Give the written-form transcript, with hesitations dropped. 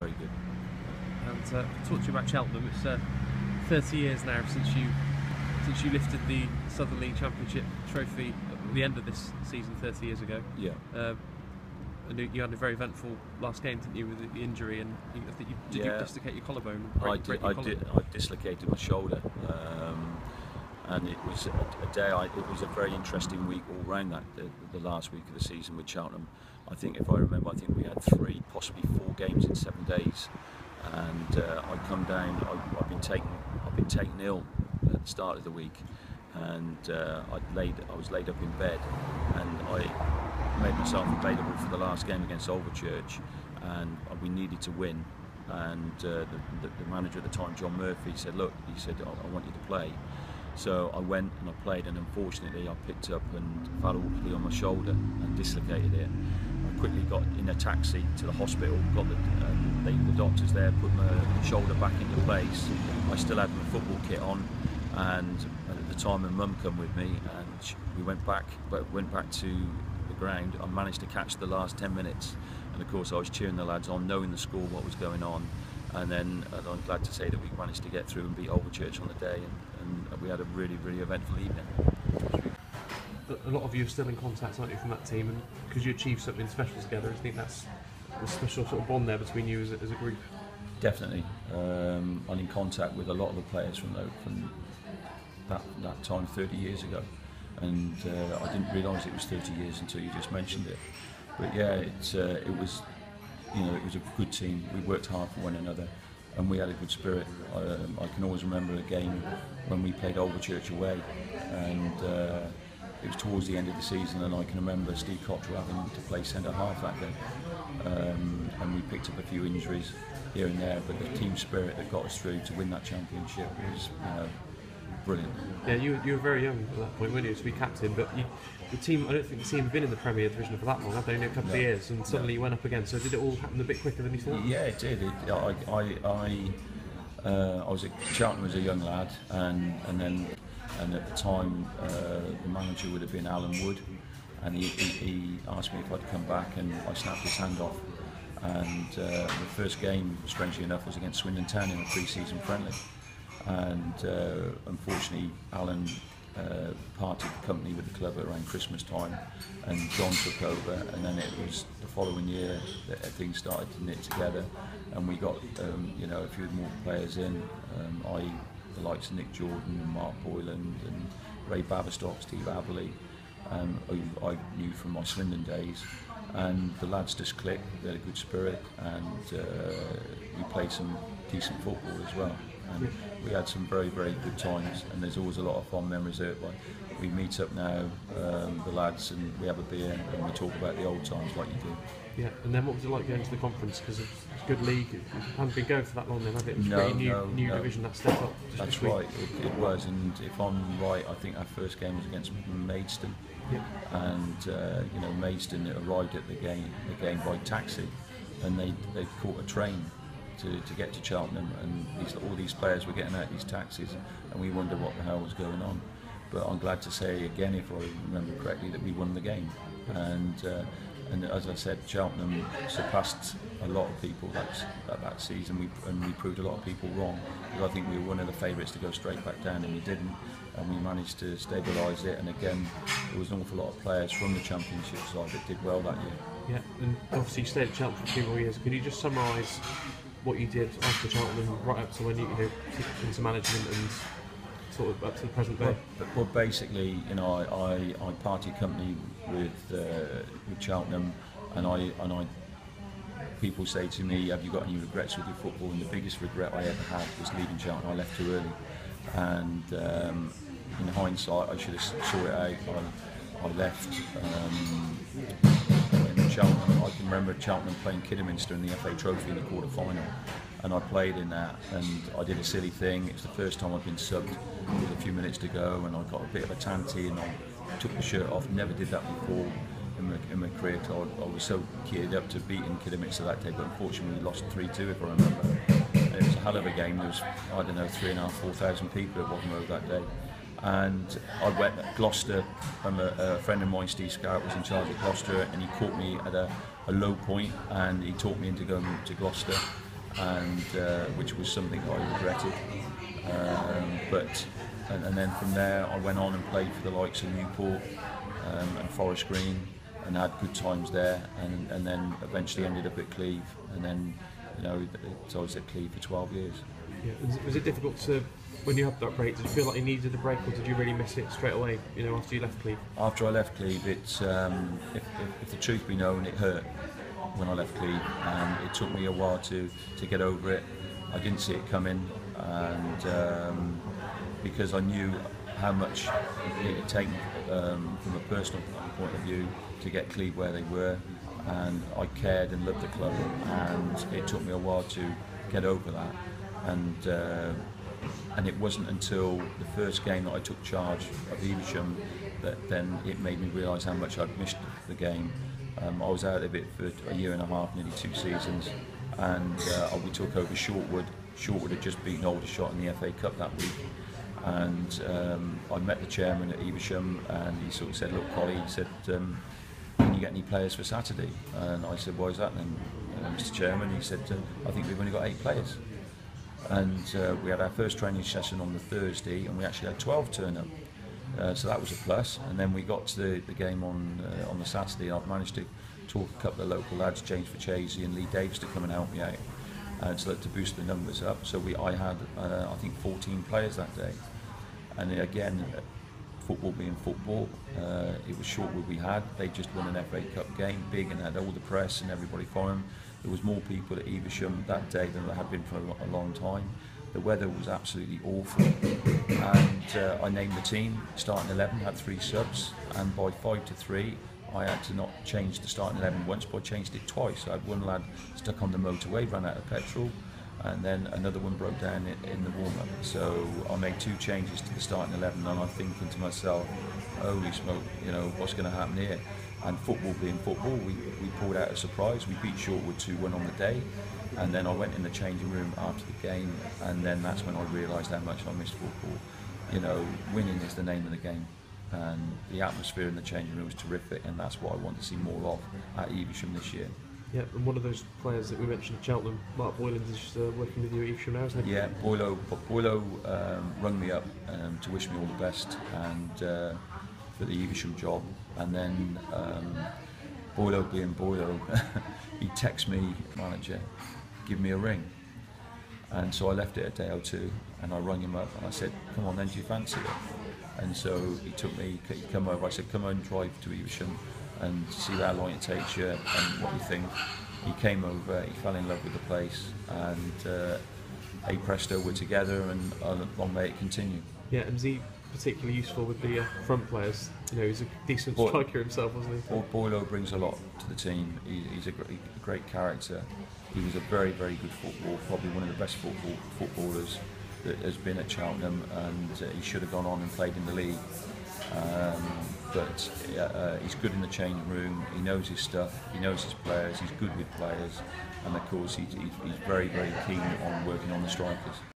Very good. And talk to you about Cheltenham. It's 30 years now since you lifted the Southern League Championship trophy at the end of this season 30 years ago. Yeah. And you had a very eventful last game, didn't you, with the injury? And I think you dislocate your collarbone? I dislocated my shoulder, and it was a day. It was a very interesting week all round that the last week of the season with Cheltenham. I think, if I remember, we had 3, possibly 4 games in 7 days, and I come down. I've been taken ill at the start of the week, and I was laid up in bed, and I made myself available for the last game against Overchurch, and we needed to win. And the manager at the time, John Murphy, said, "Look," he said, I want you to play." So I went and I played, and unfortunately I picked up and fell awkwardly on my shoulder and dislocated it. I quickly got in a taxi to the hospital, got the doctors there, put my shoulder back into place. I still had my football kit on, and at the time my mum came with me, and we went back to the ground. I managed to catch the last 10 minutes, and of course I was cheering the lads on, knowing the score, what was going on. And then I'm glad to say that we managed to get through and beat Overchurch on the day, and we had a really, really eventful evening. A lot of you are still in contact, aren't you, from that team, and because you achieved something special together, I think that's a special sort of bond there between you as a group. Definitely. I'm in contact with a lot of the players from that time 30 years ago, and I didn't realise it was 30 years until you just mentioned it. But yeah, it was a good team. We worked hard for one another, and we had a good spirit. I can always remember a game when we played Overchurch away, and it was towards the end of the season, and I can remember Steve Cottrell having to play centre half that day, and we picked up a few injuries here and there, but the team spirit that got us through to win that championship was brilliant. Yeah, you were very young at that point, weren't you, to be captain, but the team, I don't think the team had been in the Premier Division for that long, have they? Only a couple of years, and suddenly you went up again. So did it all happen a bit quicker than you thought? Yeah, it did. I was at Cheltenham as a young lad, and at the time the manager would have been Alan Wood, and he asked me if I'd come back, and I snapped his hand off. And the first game, strangely enough, was against Cheltenham Town in a pre-season friendly, and unfortunately Alan parted company with the club around Christmas time, and John took over, and then it was the following year that things started to knit together, and we got a few more players in, i.e. the likes of Nick Jordan and Mark Boyland and Ray Baverstock, Steve Aberley, who I knew from my Swindon days, and the lads just clicked. They had a good spirit, and we played some decent football as well. And we had some very, very good times, and there's always a lot of fond memories there. But we meet up now, the lads, and we have a beer, and we talk about the old times like you do. Yeah, and then what was it like going to the conference? Because it's a good league. It hadn't been going for that long then, had it? It was a pretty new division, that step up. That's right, it was, and if I'm right, I think our first game was against Maidstone. Yeah. And Maidstone arrived at the game by taxi, and they caught a train to get to Cheltenham, and all these players were getting out these taxis, and we wondered what the hell was going on. But I'm glad to say again, if I remember correctly, that we won the game, and as I said, Cheltenham surpassed a lot of people that season, and we proved a lot of people wrong, because I think we were one of the favourites to go straight back down, and we didn't, and we managed to stabilise it. And again, there was an awful lot of players from the Championship side that did well that year. Yeah, and obviously you stayed at Cheltenham for a few more years. Can you just summarise what you did after Cheltenham, right up to when you took into management and sort of up to the present day? Well, basically, I parted company with Cheltenham, and people say to me, "Have you got any regrets with your football?" And the biggest regret I ever had was leaving Cheltenham. I left too early, and in hindsight, I should have sorted it out. I left. Cheltenham, I can remember Cheltenham playing Kidderminster in the FA Trophy in the quarter-final, and I played in that, and I did a silly thing. It was the first time I'd been subbed with a few minutes to go, and I got a bit of a tanty, and I took the shirt off. Never did that before in my career, because I was so geared up to beating Kidderminster that day, but unfortunately we lost 3-2, if I remember. And it was a hell of a game. There was, 3,500, 4,000 people at Bottom Road that day. And I went at Gloucester, and a friend of mine, Steve Scout, was in charge of Gloucester, and he caught me at a low point, and he talked me into going to Gloucester, and which was something I regretted. And then from there I went on and played for the likes of Newport and Forest Green, and had good times there, and then eventually ended up at Cleve, and then so I was at Cleve for 12 years. Yeah. Was it difficult to, when you had that break, did you feel like you needed a break, or did you really miss it straight away, after you left Cleve? After I left Cleve, it's if the truth be known, it hurt when I left Cleve, and it took me a while to get over it. I didn't see it coming, and because I knew how much it had taken from a personal point of view to get Cleve where they were, and I cared and loved the club, and it took me a while to get over that, and it wasn't until the first game that I took charge of Evesham that then it made me realise how much I'd missed the game. I was out of it for a year and a half, nearly 2 seasons, and we took over Shortwood. Shortwood had just beaten Aldershot in the FA Cup that week, and I met the chairman at Evesham, and he sort of said, "Look, Collie," he said, "can you get any players for Saturday?" And I said, "Why is that then, Mr. Chairman?" He said, "I think we've only got 8 players." And we had our first training session on the Thursday, and we actually had 12 turn up. So that was a plus. And then we got to the game on the Saturday, and I've managed to talk a couple of local lads, James Facchese and Lee Davis, to come and help me out, so that to boost the numbers up. So I had I think 14 players that day. And again, football being football, it was Shortwood we had. They just won an FA Cup game, big, and had all the press and everybody for them. There was more people at Evesham that day than there had been for a long time. The weather was absolutely awful, and I named the team. Starting 11 had 3 subs, and by 5-3 I had to not change the starting 11 once, but I changed it twice. I had one lad stuck on the motorway, ran out of petrol, and then another one broke down in the warm-up. So I made 2 changes to the starting 11, and I'm thinking to myself, holy smoke, what's going to happen here? And football being football, we pulled out a surprise. We beat Shortwood 2-1 on the day, and then I went in the changing room after the game, and then that's when I realised how much I missed football. Winning is the name of the game, and the atmosphere in the changing room was terrific, and that's what I want to see more of at Evesham this year. Yeah, and one of those players that we mentioned at Cheltenham, Mark Boylan, is working with you at Evesham now, isn't he? Yeah, Boylo rung me up to wish me all the best, and for the Evesham job, and then Boylo being Boylo, he texted me, "Manager, give me a ring." And so I left it a day or two, and I rung him up and I said, "Come on then, do you fancy it?" And so he took me, he come over, I said, "Come on, drive to Evesham and see how long it takes you and what you think." He came over, he fell in love with the place, and hey presto, we're together, and long may it continue. Yeah, and is he particularly useful with the front players? He's a decent striker himself, wasn't he? Boylo brings a lot to the team. He's a great character. He was a very, very good footballer, probably one of the best footballers that has been at Cheltenham, and he should have gone on and played in the league. But he's good in the changing room. He knows his stuff. He knows his players. He's good with players, and of course he's very, very keen on working on the strikers.